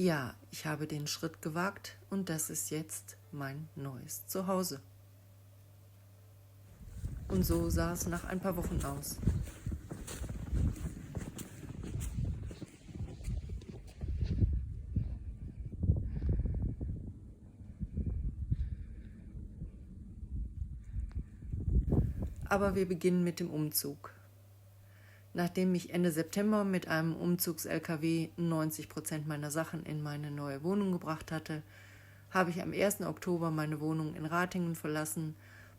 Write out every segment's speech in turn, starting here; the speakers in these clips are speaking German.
Ja, ich habe den Schritt gewagt und das ist jetzt mein neues Zuhause. Und so sah es nach ein paar Wochen aus. Aber wir beginnen mit dem Umzug. Nachdem ich Ende September mit einem Umzugs-LKW 90% meiner Sachen in meine neue Wohnung gebracht hatte, habe ich am 1. Oktober meine Wohnung in Ratingen verlassen,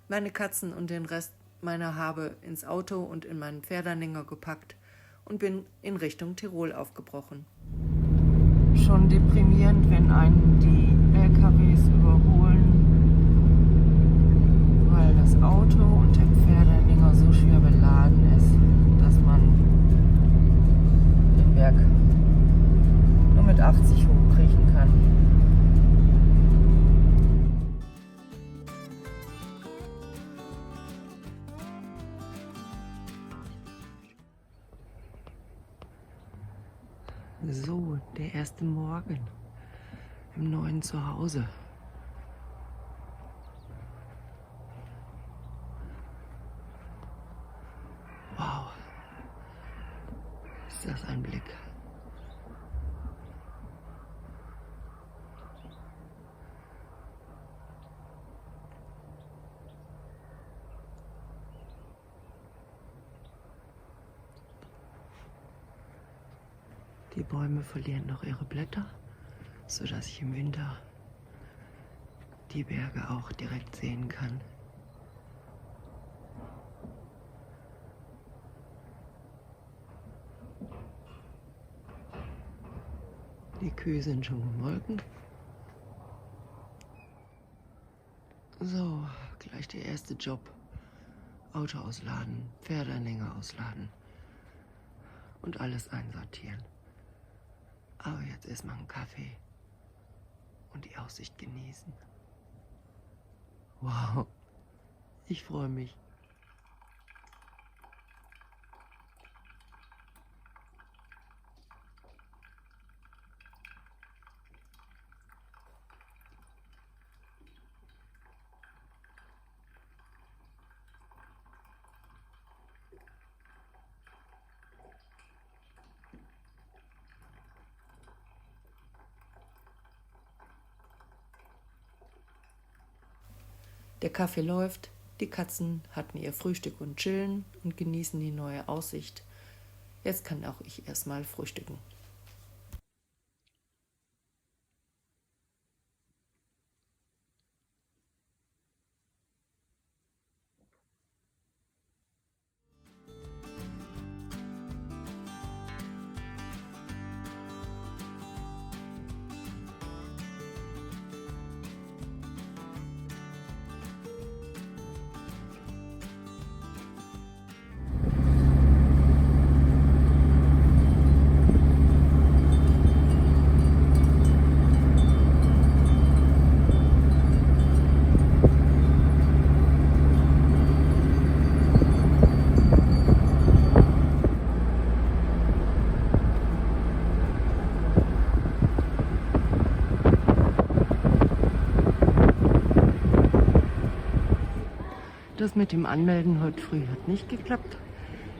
meine Katzen und den Rest meiner Habe ins Auto und in meinen Pferdeanhänger gepackt und bin in Richtung Tirol aufgebrochen. Schon deprimierend, wenn einen die LKWs überholen, weil das Auto und der Pferdeanhänger so schwer beladen ist, dass man den Berg nur mit 80 hochkriechen kann. So, der erste Morgen im neuen Zuhause. Wow, ist das ein Blick. Die Bäume verlieren noch ihre Blätter, sodass ich im Winter die Berge auch direkt sehen kann. Die Kühe sind schon gemolken. So, gleich der erste Job. Auto ausladen, Pferdeanhänger ausladen und alles einsortieren. Aber jetzt erstmal einen Kaffee und die Aussicht genießen. Wow, ich freue mich. Der Kaffee läuft, die Katzen hatten ihr Frühstück und chillen und genießen die neue Aussicht. Jetzt kann auch ich erstmal frühstücken. Das mit dem Anmelden heute früh hat nicht geklappt.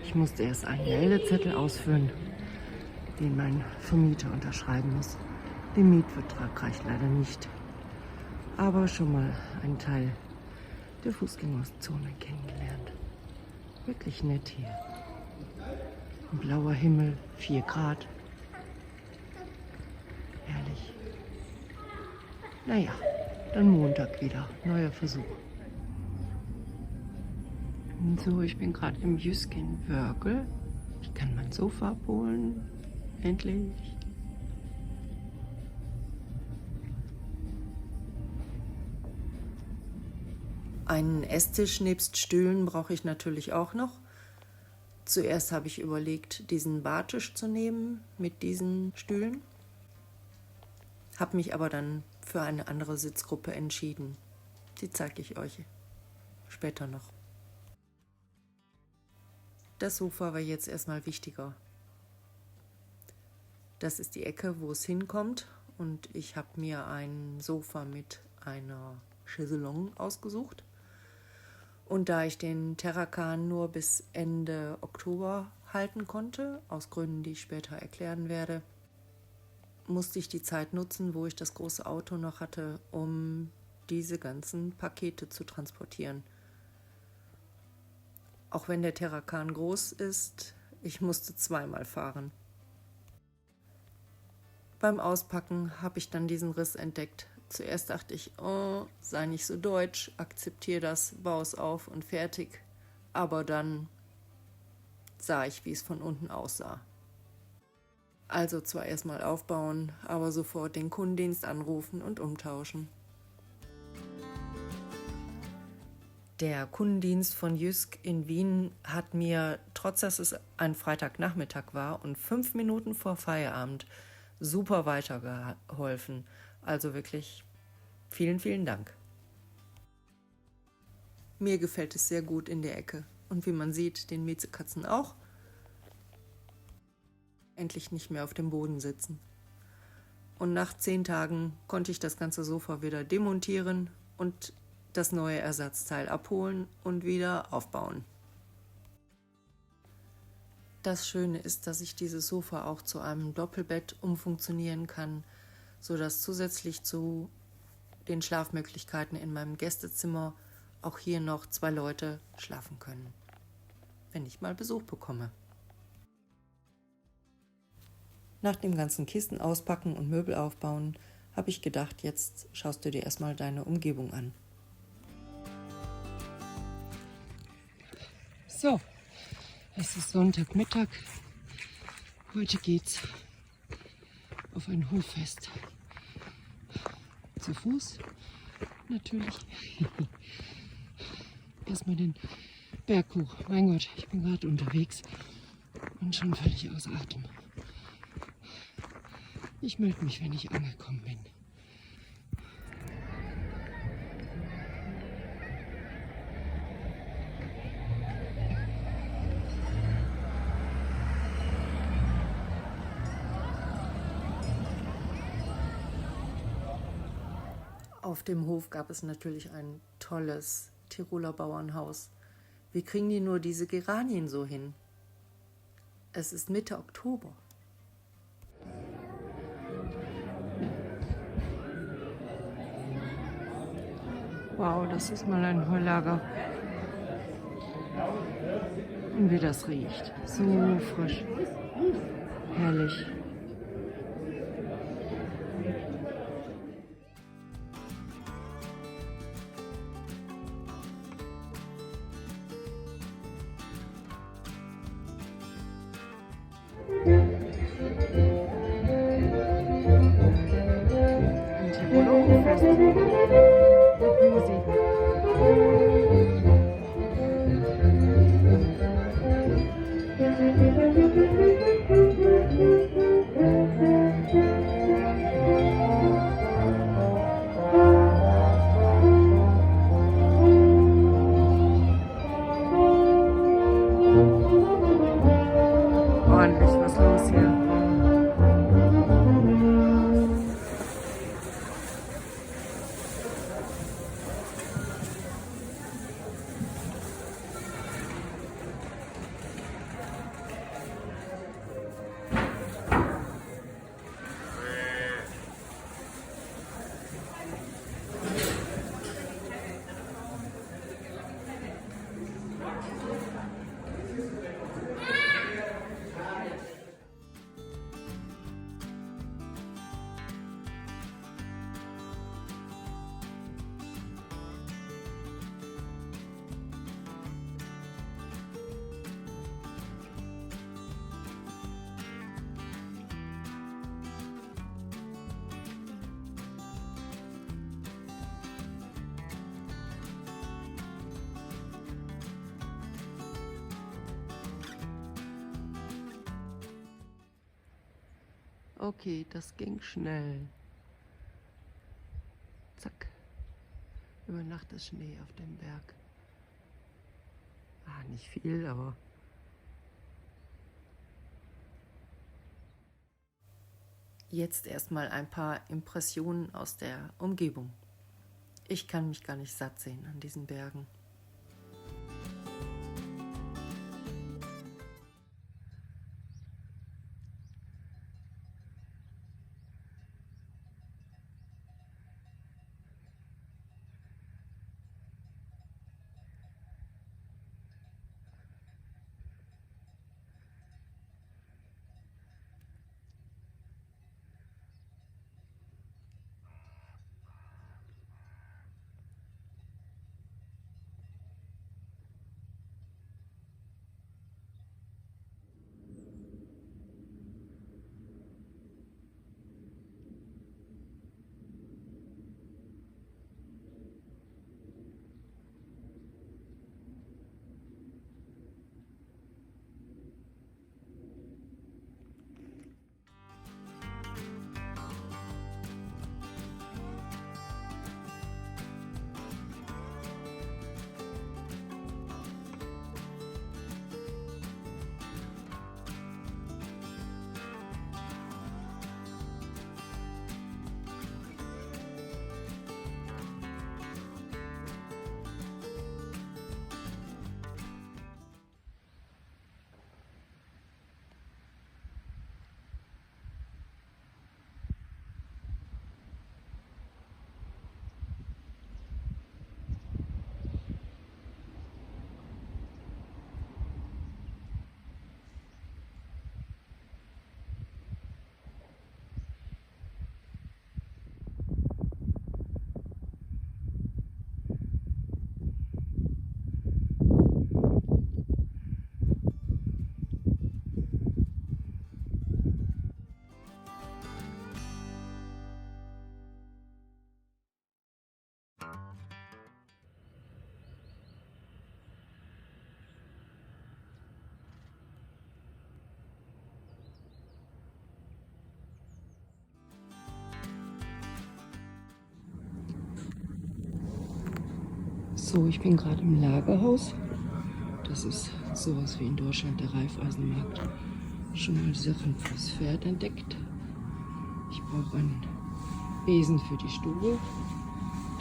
Ich musste erst einen Meldezettel ausfüllen, den mein Vermieter unterschreiben muss. Der Mietvertrag reicht leider nicht. Aber schon mal einen Teil der Fußgängerzone kennengelernt. Wirklich nett hier. Ein blauer Himmel, 4 Grad. Herrlich. Naja, dann Montag wieder. Neuer Versuch. So, ich bin gerade im Jüskin Wörgl. Ich kann mein Sofa abholen. Endlich. Einen Esstisch nebst Stühlen brauche ich natürlich auch noch. Zuerst habe ich überlegt, diesen Bartisch zu nehmen mit diesen Stühlen. Habe mich aber dann für eine andere Sitzgruppe entschieden. Die zeige ich euch später noch. Das Sofa war jetzt erstmal wichtiger. Das ist die Ecke, wo es hinkommt und ich habe mir ein Sofa mit einer Chaiselongue ausgesucht. Und da ich den Terracan nur bis Ende Oktober halten konnte, aus Gründen, die ich später erklären werde, musste ich die Zeit nutzen, wo ich das große Auto noch hatte, um diese ganzen Pakete zu transportieren. Auch wenn der Terracan groß ist, ich musste zweimal fahren. Beim Auspacken habe ich dann diesen Riss entdeckt. Zuerst dachte ich, oh, sei nicht so deutsch, akzeptiere das, baue es auf und fertig. Aber dann sah ich, wie es von unten aussah. Also zwar erstmal aufbauen, aber sofort den Kundendienst anrufen und umtauschen. Der Kundendienst von Jysk in Wien hat mir, trotz dass es ein Freitagnachmittag war und 5 Minuten vor Feierabend, super weitergeholfen. Also wirklich vielen, vielen Dank. Mir gefällt es sehr gut in der Ecke. Und wie man sieht, den Miezekatzen auch. Endlich nicht mehr auf dem Boden sitzen. Und nach 10 Tagen konnte ich das ganze Sofa wieder demontieren und das neue Ersatzteil abholen und wieder aufbauen. Das Schöne ist, dass ich dieses Sofa auch zu einem Doppelbett umfunktionieren kann, sodass zusätzlich zu den Schlafmöglichkeiten in meinem Gästezimmer auch hier noch 2 Leute schlafen können, wenn ich mal Besuch bekomme. Nach dem ganzen Kisten auspacken und Möbel aufbauen, habe ich gedacht, jetzt schaust du dir erstmal deine Umgebung an. So, es ist Sonntagmittag. Heute geht's auf ein Hoffest. Zu Fuß natürlich. Erstmal den Berg hoch. Mein Gott, ich bin gerade unterwegs und schon völlig außer Atem. Ich melde mich, wenn ich angekommen bin. Auf dem Hof gab es natürlich ein tolles Tiroler Bauernhaus. Wie kriegen die nur diese Geranien so hin? Es ist Mitte Oktober. Wow, das ist mal ein Heulager. Und wie das riecht. So frisch. Herrlich. Ein Tiroler Hoffest. Mit Musik. Ordentlich was los hier. Okay, das ging schnell. Zack. Über Nacht ist Schnee auf dem Berg. Ah, nicht viel, aber... Jetzt erstmal ein paar Impressionen aus der Umgebung. Ich kann mich gar nicht satt sehen an diesen Bergen. So, ich bin gerade im Lagerhaus. Das ist sowas wie in Deutschland der Raiffeisenmarkt. Schon mal Sachen fürs Pferd entdeckt. Ich brauche einen Besen für die Stube.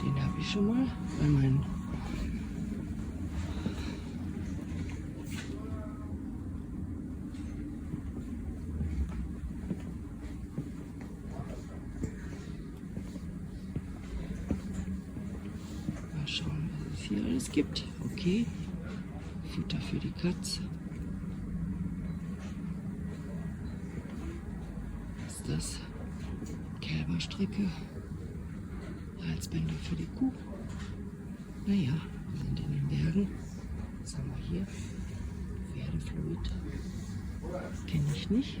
Den habe ich schon mal, weil mein mal schauen, was es hier alles gibt. Okay, Futter für die Katze. Was ist das? Kälberstricke. Halsbänder für die Kuh. Naja, wir sind in den Bergen. Was haben wir hier? Pferdefluid. Kenne ich nicht.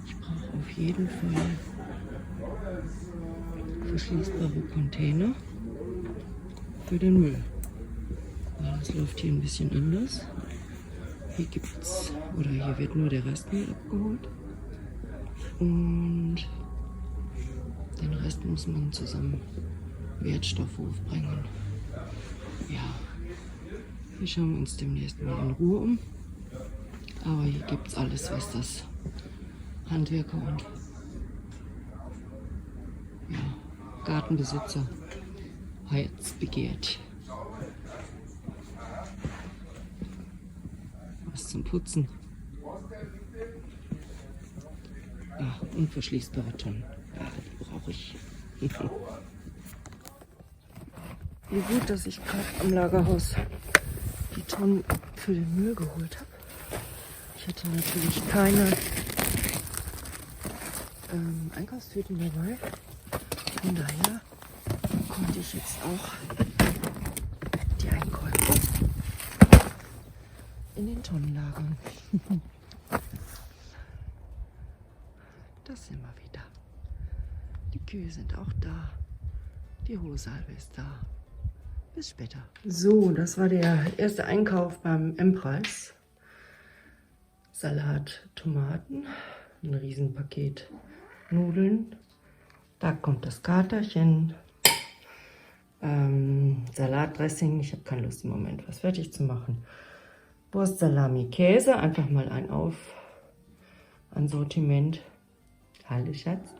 Ich brauche auf jeden Fall verschließbare Container für den Müll. Aber das läuft hier ein bisschen anders. Hier gibt's, oder hier wird nur der Restmüll abgeholt. Und den Rest muss man zusammen Wertstoffhof bringen. Ja, hier schauen wir uns demnächst mal in Ruhe um. Aber hier gibt es alles, was das Handwerker und Gartenbesitzer jetzt begehrt. Was zum Putzen. Und verschließbare Tonnen. Ja, die brauche ich. Wie gut, dass ich gerade am Lagerhaus die Tonnen für den Müll geholt habe. Ich hatte natürlich keine Einkaufstüten dabei. Von daher konnte ich jetzt auch die Einkäufe in den Tonnen lagern. Das sind wir wieder. Die Kühe sind auch da. Die Hohlsalbe ist da. Bis später. So, das war der erste Einkauf beim M-Preis. Salat, Tomaten, ein Riesenpaket Nudeln. Da kommt das Katerchen. Salatdressing. Ich habe keine Lust im Moment, was fertig zu machen. Wurst, Salami, Käse. Einfach mal ein Sortiment. Hallo Schatz.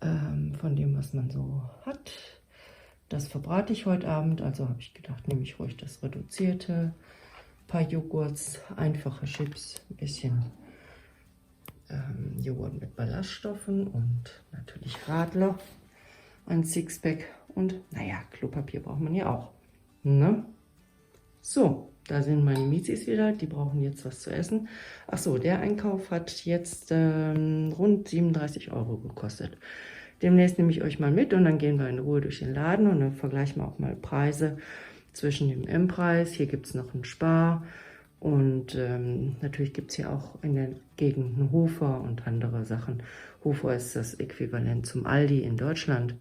Von dem, was man so hat. Das verbrate ich heute Abend, also habe ich gedacht, nehme ich ruhig das reduzierte. Ein paar Joghurts, einfache Chips, ein bisschen Joghurt mit Ballaststoffen und natürlich Radler, ein Sixpack und naja, Klopapier braucht man ja auch. Ne? So, da sind meine Miesis wieder, die brauchen jetzt was zu essen. Achso, der Einkauf hat jetzt rund 37 € gekostet. Demnächst nehme ich euch mal mit und dann gehen wir in Ruhe durch den Laden und dann vergleichen wir auch mal Preise zwischen dem M-Preis. Hier gibt es noch einen Spar und natürlich gibt es hier auch in der Gegend einen Hofer und andere Sachen. Hofer ist das Äquivalent zum Aldi in Deutschland.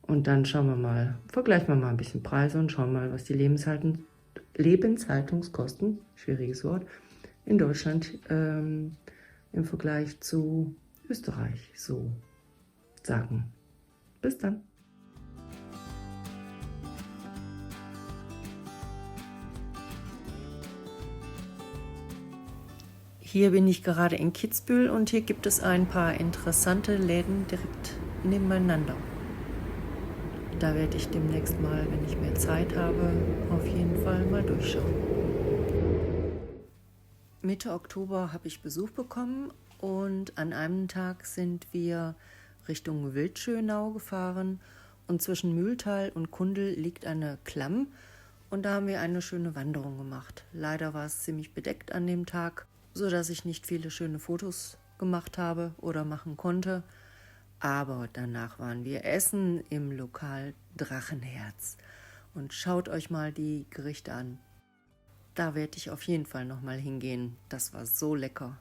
Und dann schauen wir mal, vergleichen wir mal ein bisschen Preise und schauen mal, was die Lebenshaltungskosten, schwieriges Wort, in Deutschland im Vergleich zu Österreich so sagen. Bis dann. Hier bin ich gerade in Kitzbühel und hier gibt es ein paar interessante Läden direkt nebeneinander. Da werde ich demnächst mal, wenn ich mehr Zeit habe, auf jeden Fall mal durchschauen. Mitte Oktober habe ich Besuch bekommen und an einem Tag sind wir Richtung Wildschönau gefahren und zwischen Mühltal und Kundl liegt eine Klamm und da haben wir eine schöne Wanderung gemacht. Leider war es ziemlich bedeckt an dem Tag, sodass ich nicht viele schöne Fotos gemacht habe oder machen konnte. Aber danach waren wir essen im Lokal Drachenherz und schaut euch mal die Gerichte an. Da werde ich auf jeden Fall nochmal hingehen. Das war so lecker.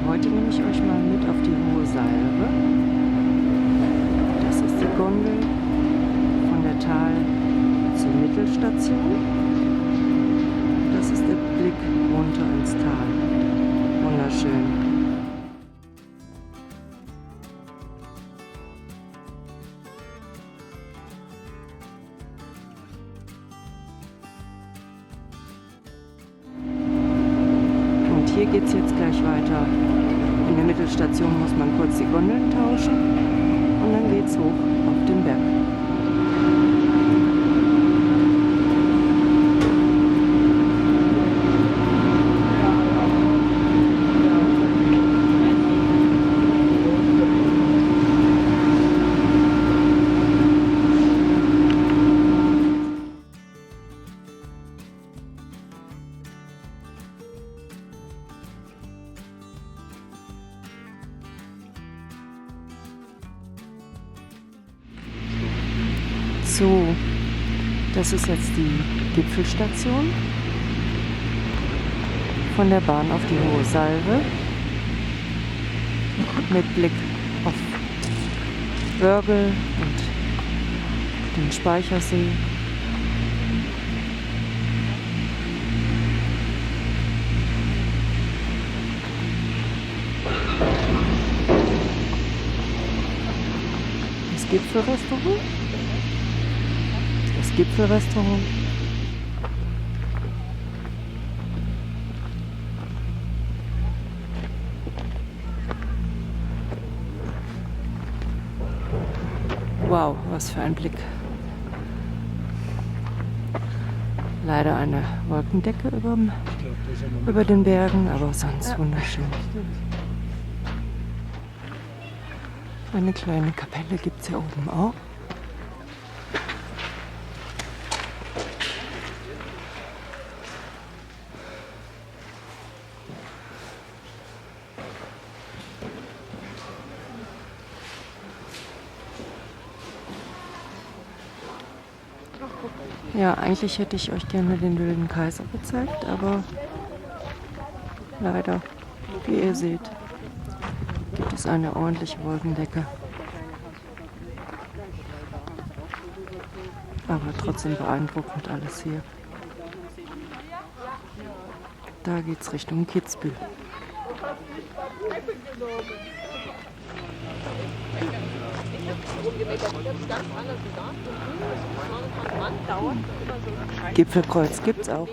Heute nehme ich euch mal mit auf die Hohe Salve. Das ist die Gondel von der Tal zur Mittelstation. Das ist der Blick runter ins Tal. Wunderschön. Und hier geht es jetzt gleich weiter. In der Mittelstation muss man kurz die Gondeln tauschen und dann geht's hoch auf den Berg. So, das ist jetzt die Gipfelstation von der Bahn auf die Hohe Salve mit Blick auf Wörgl und den Speichersee. Das Gipfelrestaurant. Das Gipfelrestaurant. Wow, was für ein Blick. Leider eine Wolkendecke über den Bergen, aber sonst wunderschön. Eine kleine Kapelle gibt es hier oben auch. Ja, eigentlich hätte ich euch gerne den Wilden Kaiser gezeigt, aber leider, wie ihr seht, ist eine ordentliche Wolkendecke. Aber trotzdem beeindruckend alles hier. Da geht's Richtung Kitzbühel. Gipfelkreuz gibt's auch.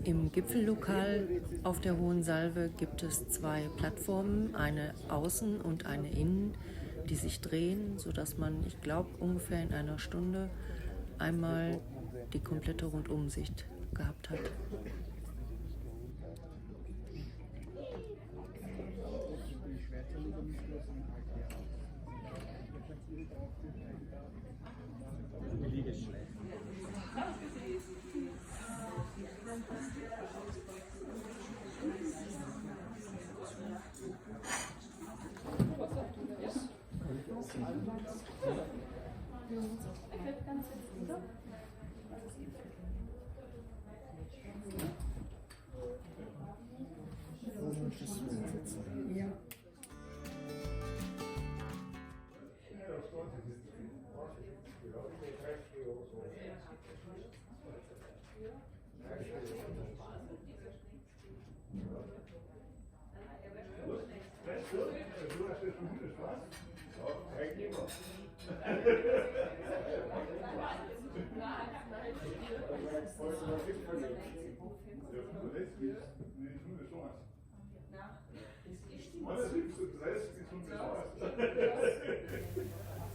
Im Gipfellokal auf der Hohen Salve gibt es 2 Plattformen, eine außen und eine innen, die sich drehen, sodass man, ich glaube, ungefähr in einer Stunde einmal die komplette Rundumsicht gehabt hat.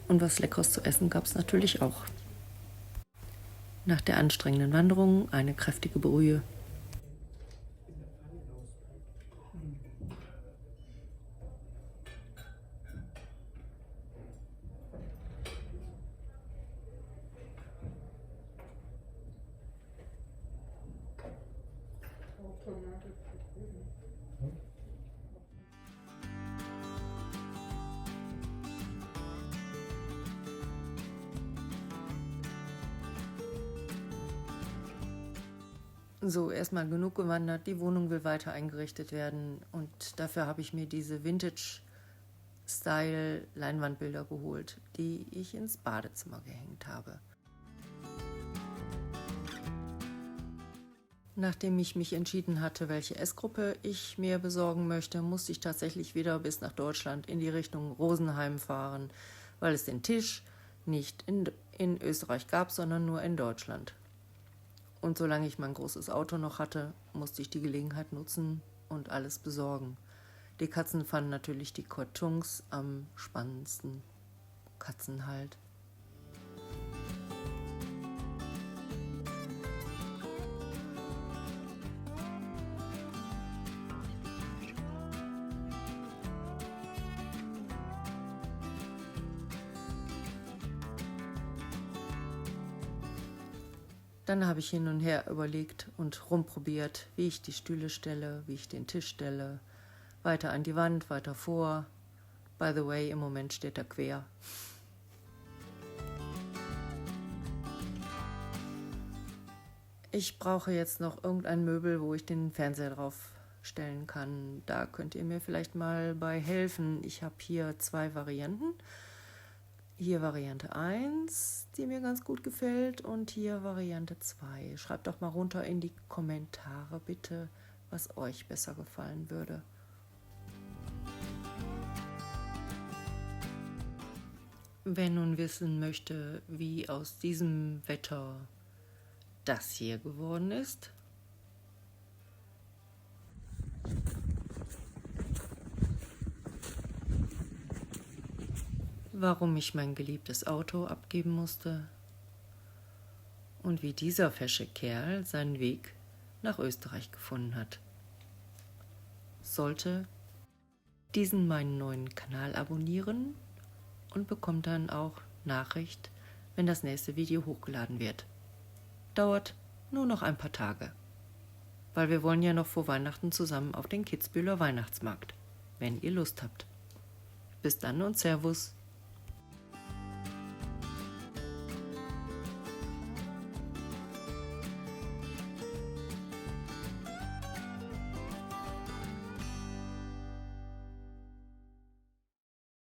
Und was Leckeres zu essen gab es natürlich auch. Nach der anstrengenden Wanderung eine kräftige Brühe. So, erstmal genug gewandert, die Wohnung will weiter eingerichtet werden und dafür habe ich mir diese Vintage-Style-Leinwandbilder geholt, die ich ins Badezimmer gehängt habe. Nachdem ich mich entschieden hatte, welche Essgruppe ich mir besorgen möchte, musste ich tatsächlich wieder bis nach Deutschland in die Richtung Rosenheim fahren, weil es den Tisch nicht in Österreich gab, sondern nur in Deutschland. Und solange ich mein großes Auto noch hatte, musste ich die Gelegenheit nutzen, und alles besorgen. Die Katzen fanden natürlich die Kartons am spannendsten. Katzen halt. Dann habe ich hin und her überlegt und rumprobiert, wie ich die Stühle stelle, wie ich den Tisch stelle. Weiter an die Wand, weiter vor. By the way, im Moment steht er quer. Ich brauche jetzt noch irgendein Möbel, wo ich den Fernseher drauf stellen kann. Da könnt ihr mir vielleicht mal bei helfen. Ich habe hier 2 Varianten. Hier Variante 1, die mir ganz gut gefällt, und hier Variante 2. Schreibt doch mal runter in die Kommentare bitte, was euch besser gefallen würde. Wer nun wissen möchte, wie aus diesem Wetter das hier geworden ist, warum ich mein geliebtes Auto abgeben musste und wie dieser fesche Kerl seinen Weg nach Österreich gefunden hat. Sollte diesen meinen neuen Kanal abonnieren und bekommt dann auch Nachricht, wenn das nächste Video hochgeladen wird. Dauert nur noch ein paar Tage, weil wir wollen ja noch vor Weihnachten zusammen auf den Kitzbüheler Weihnachtsmarkt, wenn ihr Lust habt. Bis dann und Servus.